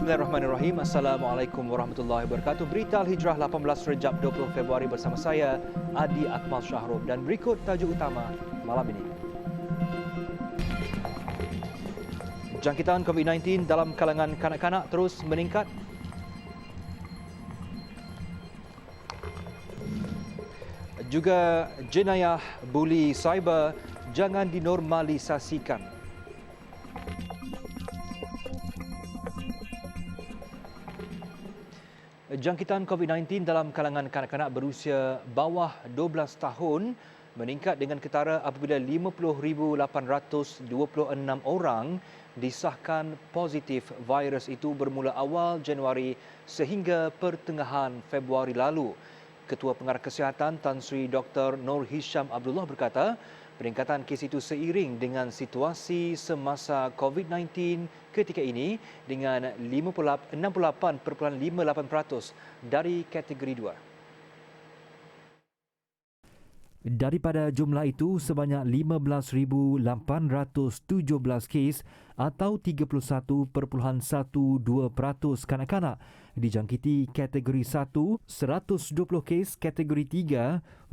Bismillahirrahmanirrahim. Assalamualaikum warahmatullahi wabarakatuh. Berita Al-Hijrah 18 Rejab 20 Februari bersama saya Adi Akmal Syahrul dan berikut tajuk utama malam ini. Jangkitan COVID-19 dalam kalangan kanak-kanak terus meningkat. Juga jenayah buli cyber jangan dinormalisasikan. Jangkitan COVID-19 dalam kalangan kanak-kanak berusia bawah 12 tahun meningkat dengan ketara apabila 50,826 orang disahkan positif virus itu bermula awal Januari sehingga pertengahan Februari lalu. Ketua Pengarah Kesihatan Tan Sri Dr. Nur Hisham Abdullah berkata, peningkatan kes itu seiring dengan situasi semasa COVID-19 ketika ini dengan 68.58% dari kategori 2. Daripada jumlah itu, sebanyak 15,817 kes atau 31.12% kanak-kanak dijangkiti kategori 1, 120 kes kategori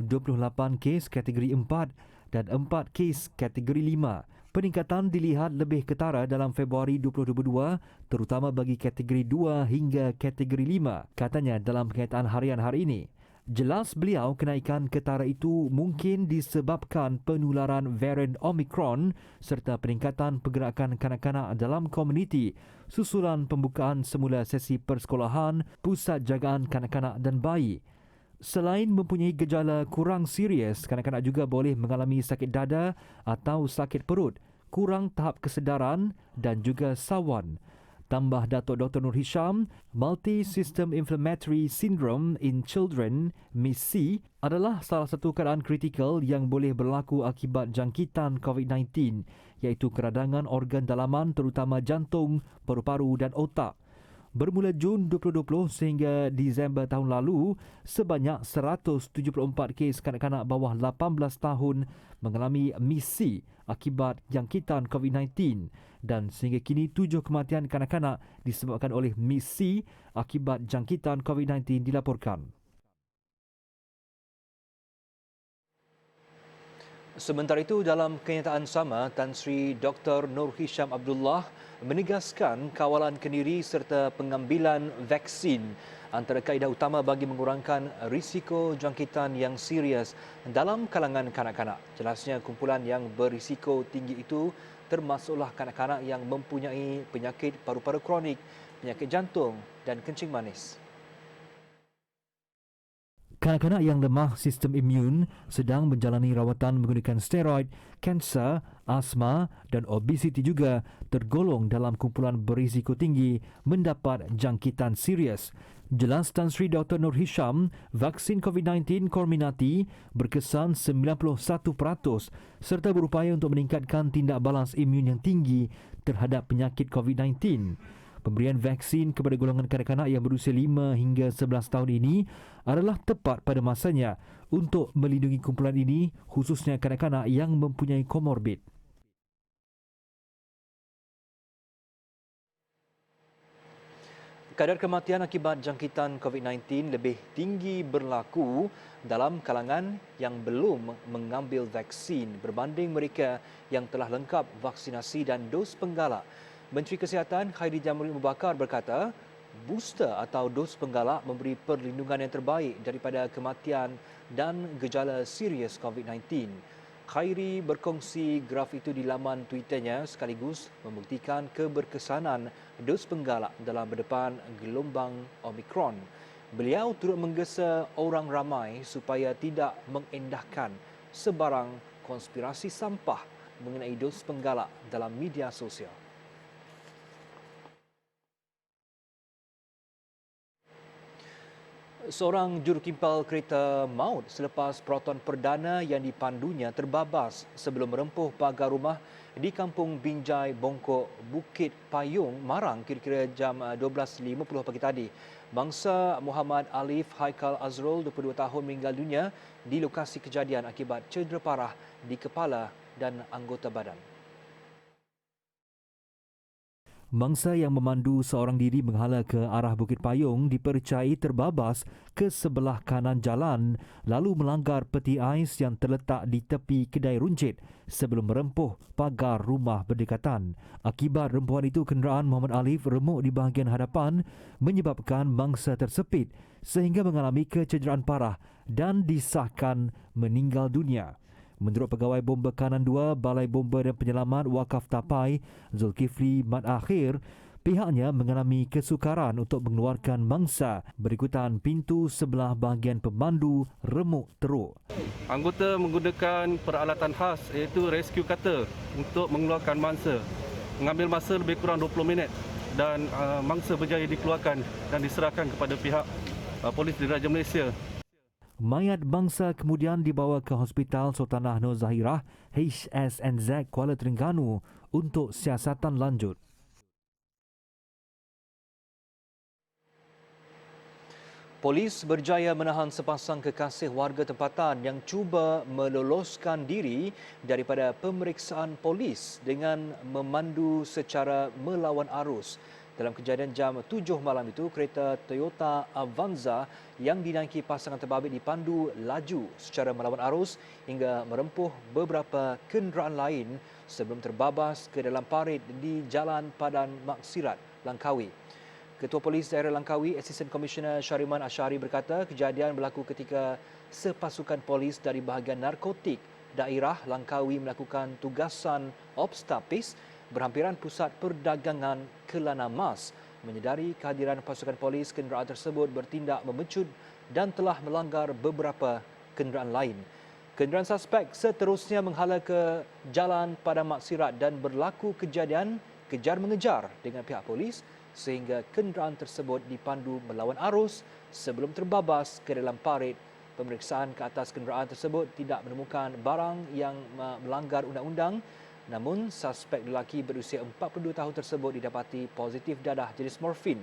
3, 28 kes kategori 4 dan 4 kes kategori 5. Peningkatan dilihat lebih ketara dalam Februari 2022 terutama bagi kategori 2 hingga kategori 5, katanya dalam kenyataan harian hari ini. Jelas beliau kenaikan ketara itu mungkin disebabkan penularan varian Omicron serta peningkatan pergerakan kanak-kanak dalam komuniti susulan pembukaan semula sesi persekolahan, pusat jagaan kanak-kanak dan bayi. Selain mempunyai gejala kurang serius, kanak-kanak juga boleh mengalami sakit dada atau sakit perut, kurang tahap kesedaran dan juga sawan. Tambah Datuk Dr. Nur Hisham, Multi-System Inflammatory Syndrome in Children, MIS-C, adalah salah satu keadaan kritikal yang boleh berlaku akibat jangkitan COVID-19, iaitu keradangan organ dalaman terutama jantung, paru-paru dan otak. Bermula Jun 2020 sehingga Disember tahun lalu, sebanyak 174 kes kanak-kanak bawah 18 tahun mengalami MIS-C akibat jangkitan COVID-19 dan sehingga kini 7 kematian kanak-kanak disebabkan oleh MIS-C akibat jangkitan COVID-19 dilaporkan. Sementara itu, dalam kenyataan sama, Tan Sri Dr. Nur Hisham Abdullah menegaskan kawalan kendiri serta pengambilan vaksin antara kaedah utama bagi mengurangkan risiko jangkitan yang serius dalam kalangan kanak-kanak. Jelasnya kumpulan yang berisiko tinggi itu termasuklah kanak-kanak yang mempunyai penyakit paru-paru kronik, penyakit jantung dan kencing manis. Kanak-kanak yang lemah sistem imun sedang menjalani rawatan menggunakan steroid, kanser, asma dan obesiti juga tergolong dalam kumpulan berisiko tinggi mendapat jangkitan serius. Jelas Tan Sri Dr. Nur Hisham, vaksin COVID-19 Comirnaty berkesan 91% serta berupaya untuk meningkatkan tindak balas imun yang tinggi terhadap penyakit COVID-19. Pemberian vaksin kepada golongan kanak-kanak yang berusia 5 hingga 11 tahun ini adalah tepat pada masanya untuk melindungi kumpulan ini, khususnya kanak-kanak yang mempunyai komorbid. Kadar kematian akibat jangkitan COVID-19 lebih tinggi berlaku dalam kalangan yang belum mengambil vaksin berbanding mereka yang telah lengkap vaksinasi dan dos penggalak. Menteri Kesihatan Khairi Jamil Mubakar berkata, booster atau dos penggalak memberi perlindungan yang terbaik daripada kematian dan gejala serius COVID-19. Khairi berkongsi graf itu di laman Twitternya sekaligus membuktikan keberkesanan dos penggalak dalam berdepan gelombang Omicron. Beliau turut menggesa orang ramai supaya tidak mengendahkan sebarang konspirasi sampah mengenai dos penggalak dalam media sosial. Seorang jurukimpal kereta maut selepas perawatan perdana yang dipandunya terbabas sebelum merempuh pagar rumah di Kampung Binjai, Bongkok, Bukit Payung, Marang kira-kira jam 12.50 pagi tadi. Bangsa Muhammad Alif Haikal Azrul, 22 tahun meninggal dunia di lokasi kejadian akibat cedera parah di kepala dan anggota badan. Mangsa yang memandu seorang diri menghala ke arah Bukit Payung dipercayai terbabas ke sebelah kanan jalan lalu melanggar peti ais yang terletak di tepi kedai runcit sebelum merempuh pagar rumah berdekatan. Akibat rempuhan itu, kenderaan Muhammad Alif remuk di bahagian hadapan menyebabkan mangsa tersepit sehingga mengalami kecederaan parah dan disahkan meninggal dunia. Menurut Pegawai Bomba Kanan 2 Balai Bomba dan Penyelamat Wakaf Tapai, Zulkifli Mat Akhir, pihaknya mengalami kesukaran untuk mengeluarkan mangsa berikutan pintu sebelah bahagian pemandu remuk teruk. Anggota menggunakan peralatan khas iaitu rescue cutter untuk mengeluarkan mangsa. Mengambil masa lebih kurang 20 minit dan mangsa berjaya dikeluarkan dan diserahkan kepada pihak Polis Diraja Malaysia. Mayat bangsa kemudian dibawa ke Hospital Sultanah Nur Zahirah HSNZ Kuala Terengganu untuk siasatan lanjut. Polis berjaya menahan sepasang kekasih warga tempatan yang cuba meloloskan diri daripada pemeriksaan polis dengan memandu secara melawan arus. Dalam kejadian jam 7 malam itu, kereta Toyota Avanza yang dinaiki pasangan terbabit dipandu laju secara melawan arus hingga merempuh beberapa kenderaan lain sebelum terbabas ke dalam parit di Jalan Padan Maksirat, Langkawi. Ketua Polis Daerah Langkawi, Asisten Komisioner Syariman Asyari berkata kejadian berlaku ketika sepasukan polis dari bahagian narkotik daerah Langkawi melakukan tugasan obstapis berhampiran pusat perdagangan Kelana Mas. Menyedari kehadiran pasukan polis, kenderaan tersebut bertindak memecut dan telah melanggar beberapa kenderaan lain. Kenderaan suspek seterusnya menghala ke Jalan Padang Maksirat dan berlaku kejadian kejar-mengejar dengan pihak polis sehingga kenderaan tersebut dipandu melawan arus sebelum terbabas ke dalam parit. Pemeriksaan ke atas kenderaan tersebut tidak menemukan barang yang melanggar undang-undang. Namun, suspek lelaki berusia 42 tahun tersebut didapati positif dadah jenis morfin,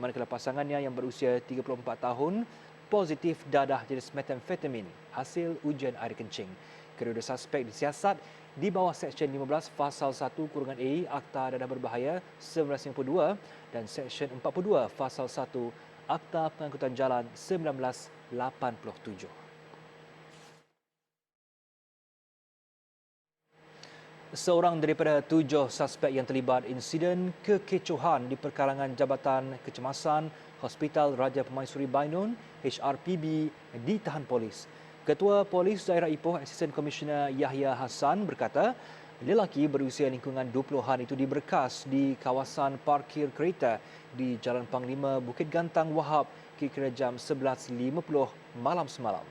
manakala pasangannya yang berusia 34 tahun positif dadah jenis metamfetamin hasil ujian air kencing. Kedua suspek disiasat di bawah Seksyen 15 Fasal 1-A Akta Dadah Berbahaya 1952 dan Seksyen 42 Fasal 1 Akta Pengangkutan Jalan 1987. Seorang daripada 7 suspek yang terlibat insiden kekecohan di perkarangan Jabatan Kecemasan Hospital Raja Pemaisuri Bainun HRPB ditahan polis. Ketua Polis Daerah Ipoh, Asisten Komisioner Yahya Hassan berkata, lelaki berusia lingkungan 20-an itu diberkas di kawasan parkir kereta di Jalan Panglima Bukit Gantang Wahab kira-kira jam 11.50 malam semalam.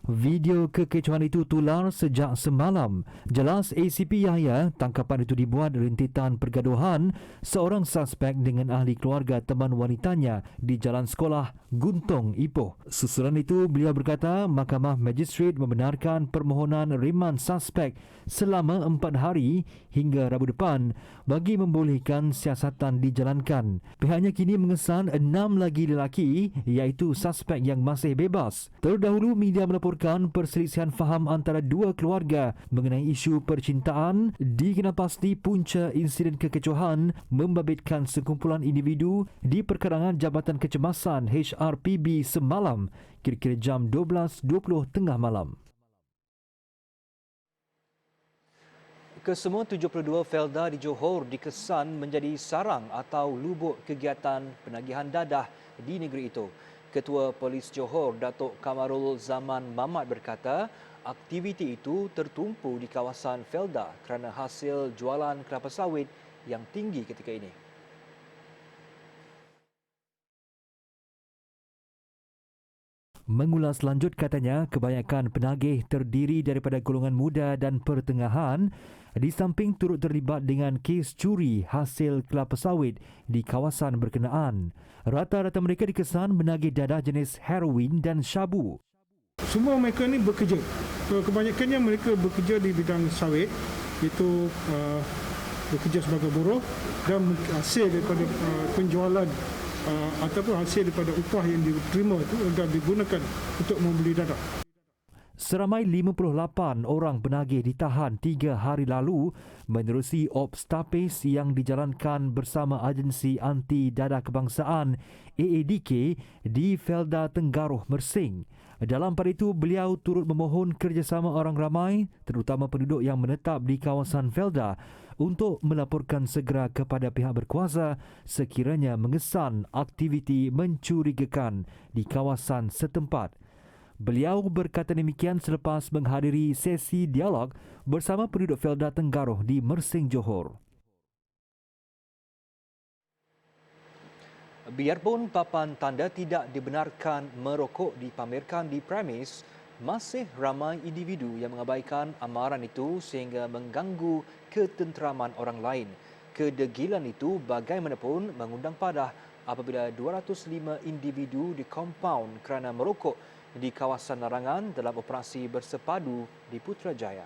Video kekecohan itu tular sejak semalam. Jelas ACP Yahya, tangkapan itu dibuat rintitan pergaduhan seorang suspek dengan ahli keluarga teman wanitanya di Jalan Sekolah Guntung, Ipoh. Susulan itu, beliau berkata Mahkamah Magistrate membenarkan permohonan riman suspek selama 4 hari hingga Rabu depan bagi membolehkan siasatan dijalankan. Pihaknya kini mengesan 6 lagi lelaki iaitu suspek yang masih bebas. Terdahulu media melaporkan perselisihan faham antara dua keluarga mengenai isu percintaan dikenal pasti punca insiden kekecohan membabitkan sekumpulan individu di perkarangan Jabatan Kecemasan HRPB semalam kira-kira jam 12.20 tengah malam. Kesemua 72 Felda di Johor dikesan menjadi sarang atau lubuk kegiatan penagihan dadah di negeri itu. Ketua Polis Johor, Datuk Kamarul Zaman Mamat berkata, aktiviti itu tertumpu di kawasan Felda kerana hasil jualan kelapa sawit yang tinggi ketika ini. Mengulas lanjut katanya, kebanyakan penagih terdiri daripada golongan muda dan pertengahan di samping turut terlibat dengan kes curi hasil kelapa sawit di kawasan berkenaan. Rata-rata mereka dikesan menagih dadah jenis heroin dan syabu. Semua mereka ni bekerja. Kebanyakannya mereka bekerja di bidang sawit, iaitu bekerja sebagai buruh dan hasil daripada penjualan ataupun hasil daripada upah yang diterima itu akan digunakan untuk membeli dadah. Seramai 58 orang penagih ditahan 3 hari lalu menerusi Ops Tapis yang dijalankan bersama Agensi Anti Dadah Kebangsaan AADK di Felda Tenggaruh, Mersing. Dalam pada itu, beliau turut memohon kerjasama orang ramai, terutama penduduk yang menetap di kawasan Felda, untuk melaporkan segera kepada pihak berkuasa sekiranya mengesan aktiviti mencurigakan di kawasan setempat. Beliau berkata demikian selepas menghadiri sesi dialog bersama penduduk Felda Tenggaruh di Mersing, Johor. Biarpun papan tanda tidak dibenarkan merokok dipamerkan di premis, masih ramai individu yang mengabaikan amaran itu sehingga mengganggu ketenteraman orang lain. Kedegilan itu bagaimanapun mengundang padah apabila 205 individu di kompaun kerana merokok di kawasan larangan dalam operasi bersepadu di Putrajaya.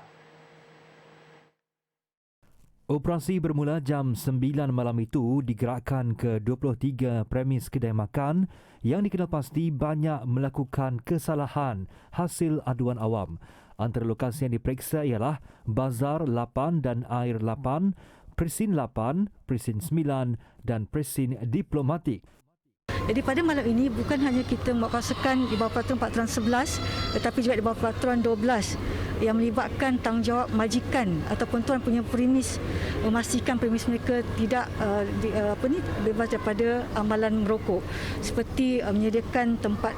Operasi bermula jam 9 malam itu digerakkan ke 23 premis kedai makan yang dikenal pasti banyak melakukan kesalahan hasil aduan awam. Antara lokasi yang diperiksa ialah Bazar 8 dan Air 8, Presin 8, Presin 9 dan Presin Diplomatik. Jadi pada malam ini bukan hanya kita merasakan di bawah peraturan 11 tetapi juga di bawah peraturan 12 yang melibatkan tanggungjawab majikan ataupun tuan punya premis memastikan premis mereka tidak bebas daripada amalan merokok, seperti menyediakan tempat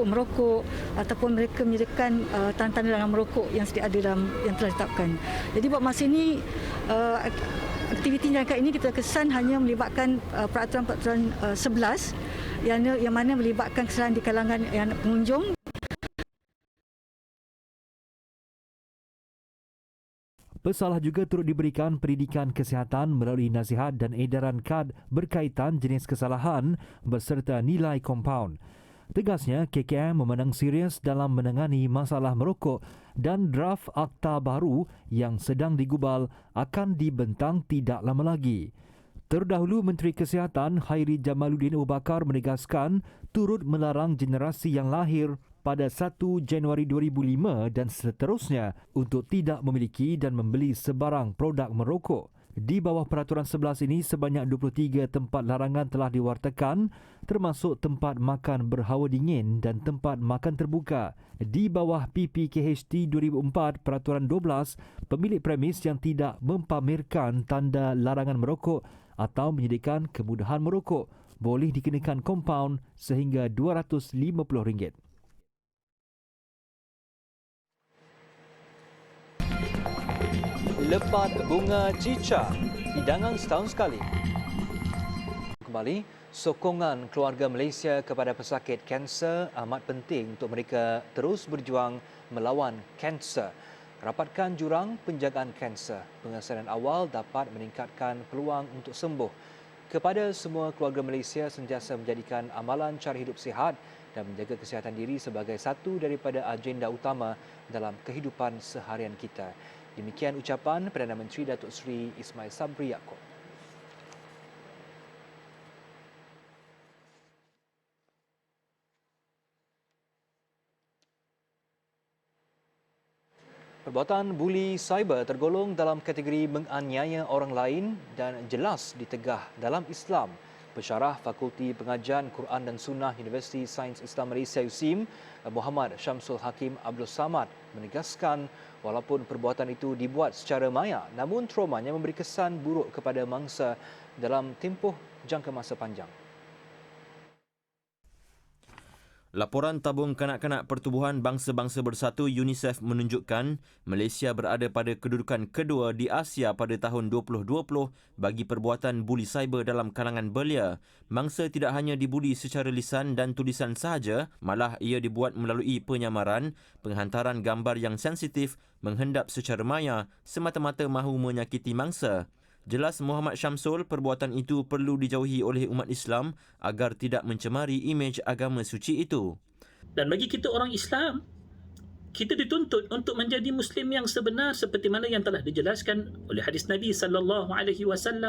merokok ataupun mereka menyediakan tanda-tanda larangan merokok yang sedia ada yang telah ditetapkan. Jadi buat masa ini aktiviti jangka ini kita kesan hanya melibatkan peraturan-peraturan 11 yang mana melibatkan kesalahan di kalangan pengunjung. Pesalah juga turut diberikan pendidikan kesihatan melalui nasihat dan edaran kad berkaitan jenis kesalahan berserta nilai kompaun. Tegasnya, KKM memandang serius dalam menangani masalah merokok dan draft akta baru yang sedang digubal akan dibentang tidak lama lagi. Terdahulu, Menteri Kesihatan Khairi Jamaluddin Abu Bakar menegaskan turut melarang generasi yang lahir pada 1 Januari 2005 dan seterusnya untuk tidak memiliki dan membeli sebarang produk merokok. Di bawah peraturan 11 ini, sebanyak 23 tempat larangan telah diwartakan, termasuk tempat makan berhawa dingin dan tempat makan terbuka. Di bawah PPKHT 2004, peraturan 12, pemilik premis yang tidak mempamerkan tanda larangan merokok atau menyediakan kemudahan merokok boleh dikenakan kompaun sehingga RM250. Lepat bunga cica, hidangan setahun sekali. Kembali, sokongan keluarga Malaysia kepada pesakit kanser amat penting untuk mereka terus berjuang melawan kanser. Rapatkan jurang penjagaan kanser. Pengesanan awal dapat meningkatkan peluang untuk sembuh. Kepada semua keluarga Malaysia sentiasa menjadikan amalan cara hidup sihat dan menjaga kesihatan diri sebagai satu daripada agenda utama dalam kehidupan seharian kita. Demikian ucapan Perdana Menteri Datuk Seri Ismail Sabri Yaakob. Perbuatan buli cyber tergolong dalam kategori menganiaya orang lain dan jelas ditegah dalam Islam. Pensyarah Fakulti Pengajian Quran dan Sunnah Universiti Sains Islam Malaysia USIM, Muhammad Syamsul Hakim Abdul Samad menegaskan walaupun perbuatan itu dibuat secara maya, namun traumanya memberi kesan buruk kepada mangsa dalam tempoh jangka masa panjang. Laporan Tabung Kanak-Kanak Pertubuhan Bangsa-Bangsa Bersatu UNICEF menunjukkan Malaysia berada pada kedudukan kedua di Asia pada tahun 2020 bagi perbuatan buli cyber dalam kalangan belia. Mangsa tidak hanya dibuli secara lisan dan tulisan sahaja, malah ia dibuat melalui penyamaran, penghantaran gambar yang sensitif, menghendap secara maya, semata-mata mahu menyakiti mangsa. Jelas Muhammad Syamsul, perbuatan itu perlu dijauhi oleh umat Islam agar tidak mencemari imej agama suci itu. Dan bagi kita orang Islam, kita dituntut untuk menjadi Muslim yang sebenar seperti mana yang telah dijelaskan oleh hadis Nabi SAW.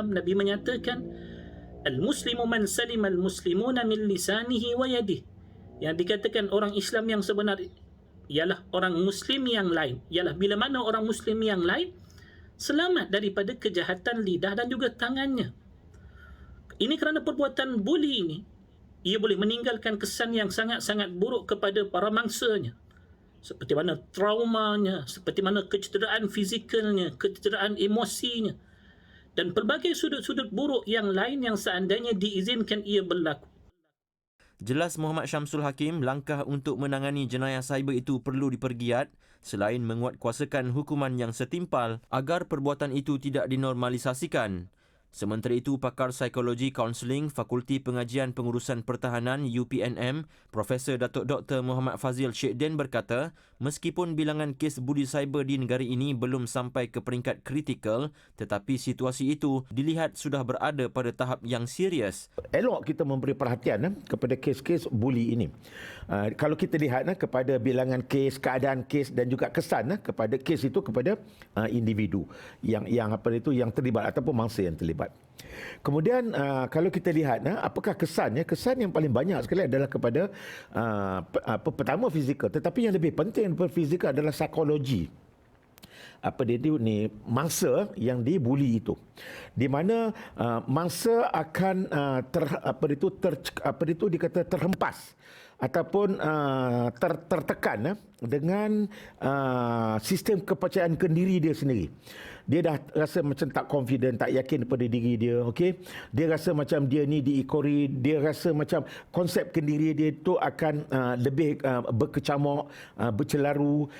Nabi menyatakan, Al-Muslimu man salim al-muslimuna min lisanihi wa yadihi. Yang dikatakan orang Islam yang sebenar ialah orang Muslim yang lain. Ialah bila mana orang Muslim yang lain selamat daripada kejahatan lidah dan juga tangannya. Ini kerana perbuatan buli ini, ia boleh meninggalkan kesan yang sangat-sangat buruk kepada para mangsanya. Seperti mana traumanya, seperti mana kecederaan fizikalnya, kecederaan emosinya, dan pelbagai sudut-sudut buruk yang lain yang seandainya diizinkan ia berlaku. Jelas Muhammad Syamsul Hakim, langkah untuk menangani jenayah cyber itu perlu dipergiat selain menguatkuasakan hukuman yang setimpal agar perbuatan itu tidak dinormalisasikan. Sementara itu, pakar psikologi kaunseling Fakulti Pengajian Pengurusan Pertahanan UPNM, Profesor Datuk Dr. Muhammad Fazil Syekhdin berkata, meskipun bilangan kes budi cyber di negara ini belum sampai ke peringkat kritikal, tetapi situasi itu dilihat sudah berada pada tahap yang serius. Elok kita memberi perhatian kepada kes-kes buli ini. Kalau kita lihat kepada bilangan kes, keadaan kes dan juga kesan kepada kes itu kepada individu yang yang terlibat ataupun mangsa yang terlibat. Kemudian kalau kita lihat apakah kesannya, kesan yang paling banyak sekali adalah kepada pertama fizikal, tetapi yang lebih penting daripada fizikal adalah psikologi. Mangsa yang dibuli itu, di mana mangsa akan terhempas ataupun tertekan dengan sistem kepercayaan diri dia sendiri. Dia dah rasa macam tak confident, tak yakin pada diri dia, okey. Dia rasa macam dia ni diikori, dia rasa macam konsep diri dia tu akan lebih berkecamuk, bercelaru.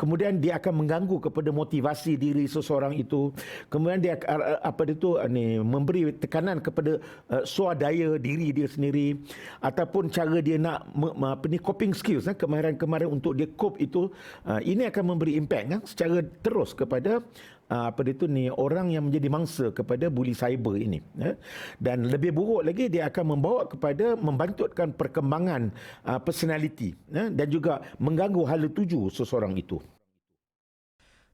Kemudian dia akan mengganggu kepada motivasi diri seseorang itu. Kemudian dia memberi tekanan kepada swadaya diri dia sendiri ataupun cara dia nak coping skills, kemahiran-kemahiran untuk dia cope itu. Ini akan memberi impact secara terus kepada orang yang menjadi mangsa kepada buli cyber ini. Dan lebih buruk lagi, dia akan membawa kepada membantutkan perkembangan personality dan juga mengganggu hala tuju seseorang itu.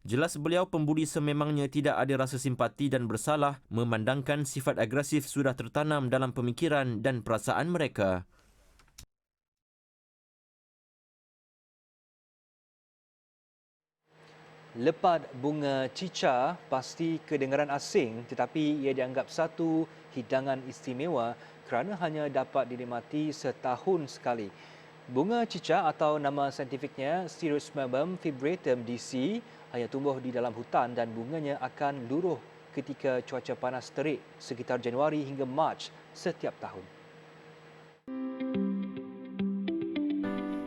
Jelas beliau pembuli sememangnya tidak ada rasa simpati dan bersalah, memandangkan sifat agresif sudah tertanam dalam pemikiran dan perasaan mereka. Lepat bunga cica pasti kedengaran asing, tetapi ia dianggap satu hidangan istimewa kerana hanya dapat dinikmati setahun sekali. Bunga cica atau nama saintifiknya Stereospermum fibratum DC hanya tumbuh di dalam hutan dan bunganya akan luruh ketika cuaca panas terik sekitar Januari hingga Mac setiap tahun.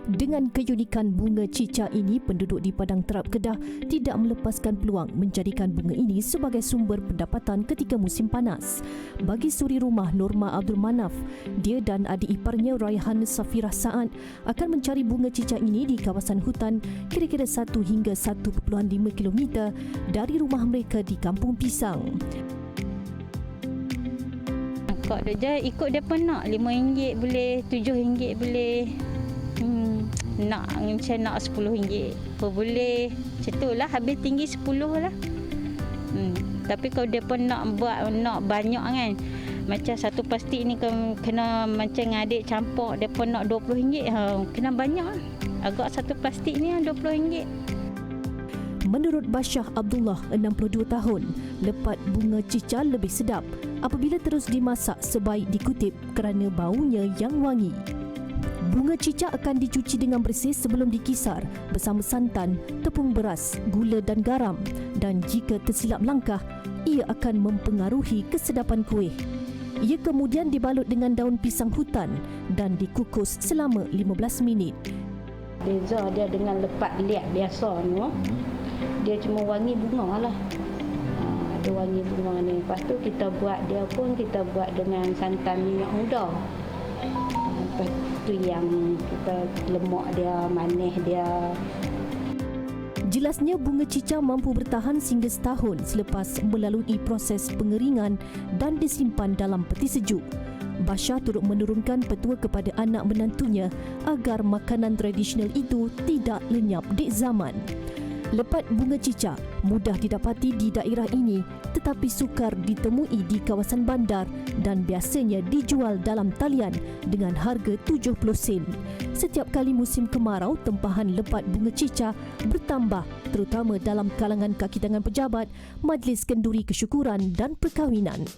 Dengan keunikan bunga cica ini, penduduk di Padang Terap Kedah tidak melepaskan peluang menjadikan bunga ini sebagai sumber pendapatan ketika musim panas. Bagi suri rumah Norma Abdul Manaf, dia dan adik iparnya Raihan Safirah Saad akan mencari bunga cica ini di kawasan hutan kira-kira 1 hingga 1.5 km dari rumah mereka di Kampung Pisang. Kok dia ikut dia pun nak RM5 boleh, RM7 boleh. Nak macam nak RM10 pun boleh. Macam tu lah, habis tinggi 10 lah. Tapi kalau dia pun nak buat nak banyak kan, macam satu plastik ni kena macam adik campur, dia pun nak RM20, kena banyak. Agak satu plastik ni RM20. Menurut Bashah Abdullah, 62 tahun, lepat bunga cica lebih sedap apabila terus dimasak sebaik dikutip kerana baunya yang wangi. Bunga cica akan dicuci dengan bersih sebelum dikisar bersama santan, tepung beras, gula dan garam, dan jika tersilap langkah, ia akan mempengaruhi kesedapan kuih. Ia kemudian dibalut dengan daun pisang hutan dan dikukus selama 15 minit. Beza dia dengan lepat liat biasa ni, dia cuma wangi bunga lah. Ada wangi bunga ni. Lepas tu kita buat dengan santan minyak muda. Itu yang kita lemak dia, manis dia. Jelasnya bunga cica mampu bertahan sehingga setahun selepas melalui proses pengeringan dan disimpan dalam peti sejuk. Bashah turut menurunkan petua kepada anak menantunya agar makanan tradisional itu tidak lenyap di zaman. Lepat bunga cicak mudah didapati di daerah ini tetapi sukar ditemui di kawasan bandar dan biasanya dijual dalam talian dengan harga 70 sen. Setiap kali musim kemarau, tempahan lepat bunga cicak bertambah terutama dalam kalangan kaki tangan pejabat, majlis kenduri kesyukuran dan perkahwinan.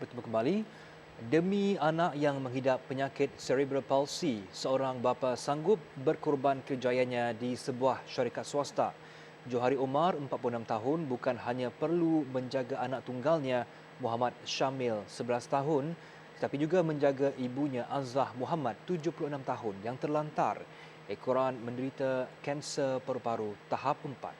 Bertemu kembali. Demi anak yang menghidap penyakit cerebral palsy, seorang bapa sanggup berkorban kerjayanya di sebuah syarikat swasta. Johari Omar, 46 tahun, bukan hanya perlu menjaga anak tunggalnya, Muhammad Syamil, 11 tahun, tetapi juga menjaga ibunya Azah Muhammad, 76 tahun, yang terlantar ekoran menderita kanser paru-paru tahap 4.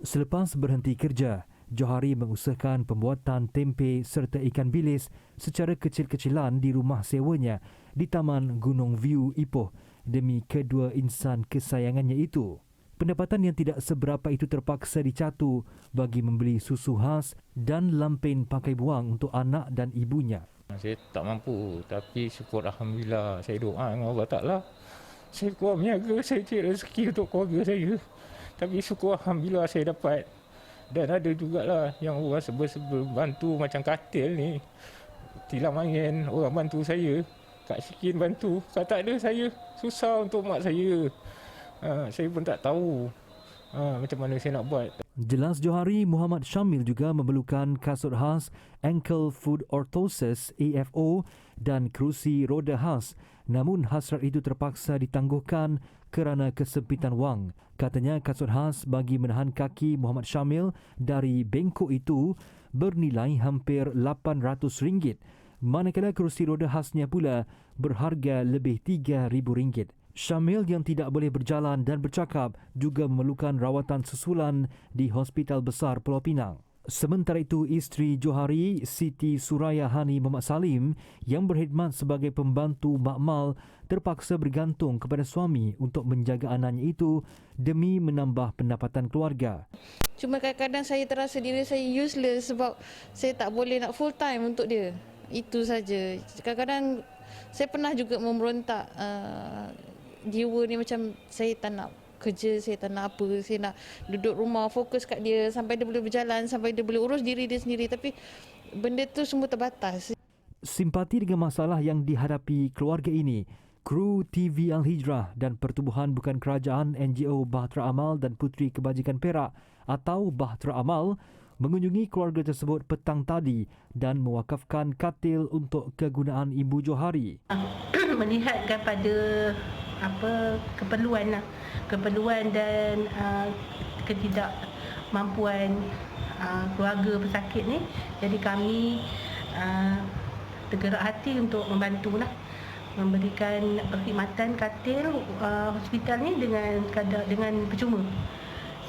Selepas berhenti kerja, Johari mengusahakan pembuatan tempe serta ikan bilis secara kecil-kecilan di rumah sewanya di Taman Gunung View, Ipoh demi kedua insan kesayangannya itu. Pendapatan yang tidak seberapa itu terpaksa dicatu bagi membeli susu khas dan lampen pakai buang untuk anak dan ibunya. Saya tak mampu, tapi syukur Alhamdulillah, saya doa dengan Allah Ta'ala. Saya kuat meniaga, saya cari rezeki untuk keluarga saya. Tapi syukur Alhamdulillah saya dapat. Dan ada jugalah yang orang sebel-sebel bantu macam katil ni. Tilam angin, orang bantu saya. Kak Syikin bantu. Kalau tak ada saya, susah untuk mak saya. Saya pun tak tahu macam mana saya nak buat. Jelas Johari, Muhammad Syamil juga memerlukan kasut khas Ankle Foot Orthosis AFO dan kerusi roda khas. Namun hasrat itu terpaksa ditangguhkan kerana kesempitan wang. Katanya kasut khas bagi menahan kaki Muhammad Syamil dari bengkok itu bernilai hampir RM800, manakala kerusi roda khasnya pula berharga lebih RM3,000. Syamil yang tidak boleh berjalan dan bercakap juga memerlukan rawatan susulan di Hospital Besar Pulau Pinang. Sementara itu, isteri Johari, Siti Suraya Hani Muhammad Salim, yang berkhidmat sebagai pembantu makmal, terpaksa bergantung kepada suami untuk menjaga anaknya itu demi menambah pendapatan keluarga. Cuma kadang-kadang saya terasa diri saya useless sebab saya tak boleh nak full time untuk dia. Itu saja. Kadang-kadang saya pernah juga memberontak. Jiwa ni macam saya tak nak kerja, saya tak nak apa, saya nak duduk rumah fokus kat dia sampai dia boleh berjalan, sampai dia boleh urus diri dia sendiri, tapi benda tu semua terbatas. Simpati dengan masalah yang dihadapi keluarga ini, kru TV Al-Hijrah dan Pertubuhan Bukan Kerajaan NGO Bahtera Amal dan Puteri Kebajikan Perak atau Bahtera Amal mengunjungi keluarga tersebut petang tadi dan mewakafkan katil untuk kegunaan Ibu Johari. Melihat kepada keperluan dan ketidakmampuan keluarga pesakit ni, jadi kami tergerak hati untuk membantulah, memberikan perkhidmatan katil hospital ni dengan percuma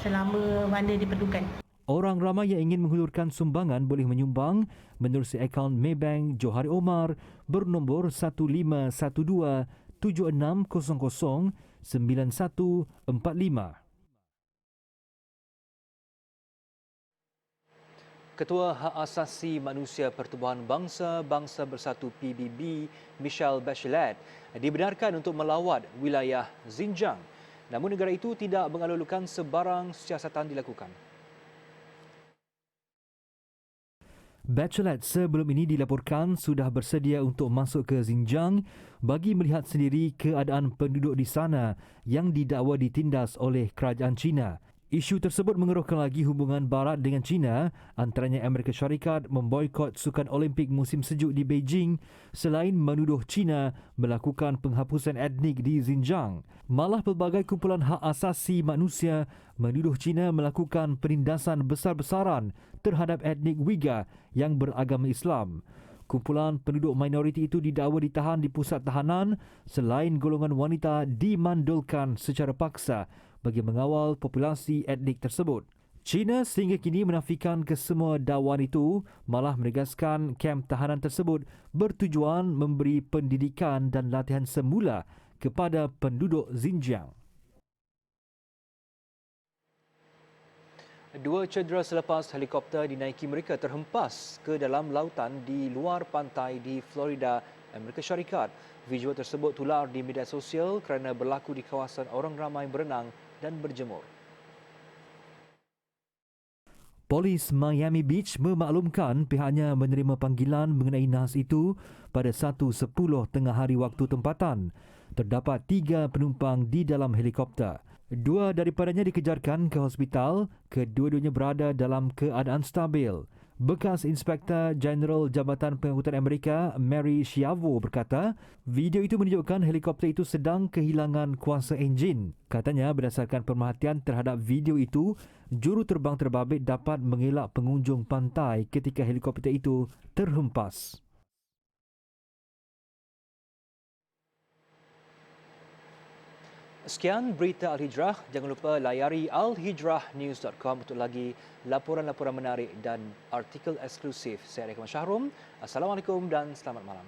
selama mana diperlukan. Orang ramai yang ingin menghulurkan sumbangan boleh menyumbang menerusi akaun Maybank Johari Omar bernombor 151276009145. Ketua Hak Asasi Manusia Pertubuhan Bangsa-Bangsa Bersatu PBB, Michelle Bachelet, dibenarkan untuk melawat wilayah Xinjiang. Namun negara itu tidak mengalulukan sebarang siasatan dilakukan. Bachelet sebelum ini dilaporkan sudah bersedia untuk masuk ke Xinjiang bagi melihat sendiri keadaan penduduk di sana yang didakwa ditindas oleh kerajaan China. Isu tersebut mengeruhkan lagi hubungan Barat dengan China, antaranya Amerika Syarikat memboikot Sukan Olimpik musim sejuk di Beijing selain menuduh China melakukan penghapusan etnik di Xinjiang. Malah pelbagai kumpulan hak asasi manusia menuduh China melakukan penindasan besar-besaran terhadap etnik Uyghur yang beragama Islam. Kumpulan penduduk minoriti itu didakwa ditahan di pusat tahanan selain golongan wanita dimandulkan secara paksa bagi mengawal populasi etnik tersebut. China sehingga kini menafikan kesemua dakwaan itu, malah menegaskan kem tahanan tersebut bertujuan memberi pendidikan dan latihan semula kepada penduduk Xinjiang. Dua cedera selepas helikopter dinaiki mereka terhempas ke dalam lautan di luar pantai di Florida, Amerika Syarikat. Video tersebut tular di media sosial kerana berlaku di kawasan orang ramai berenang dan berjemur. Polis Miami Beach memaklumkan pihaknya menerima panggilan mengenai nahas itu pada 1:10 tengah hari waktu tempatan. Terdapat 3 penumpang di dalam helikopter. 2 daripadanya dikejarkan ke hospital, kedua-duanya berada dalam keadaan stabil. Bekas Inspektor Jeneral Jabatan Pengangkutan Amerika, Mary Schiavo berkata, video itu menunjukkan helikopter itu sedang kehilangan kuasa enjin. Katanya berdasarkan pemerhatian terhadap video itu, juruterbang terbabit dapat mengelak pengunjung pantai ketika helikopter itu terhempas. Sekian berita Al-Hijrah. Jangan lupa layari alhijrahnews.com untuk lagi laporan-laporan menarik dan artikel eksklusif. Saya Rekam Syahrum. Assalamualaikum dan selamat malam.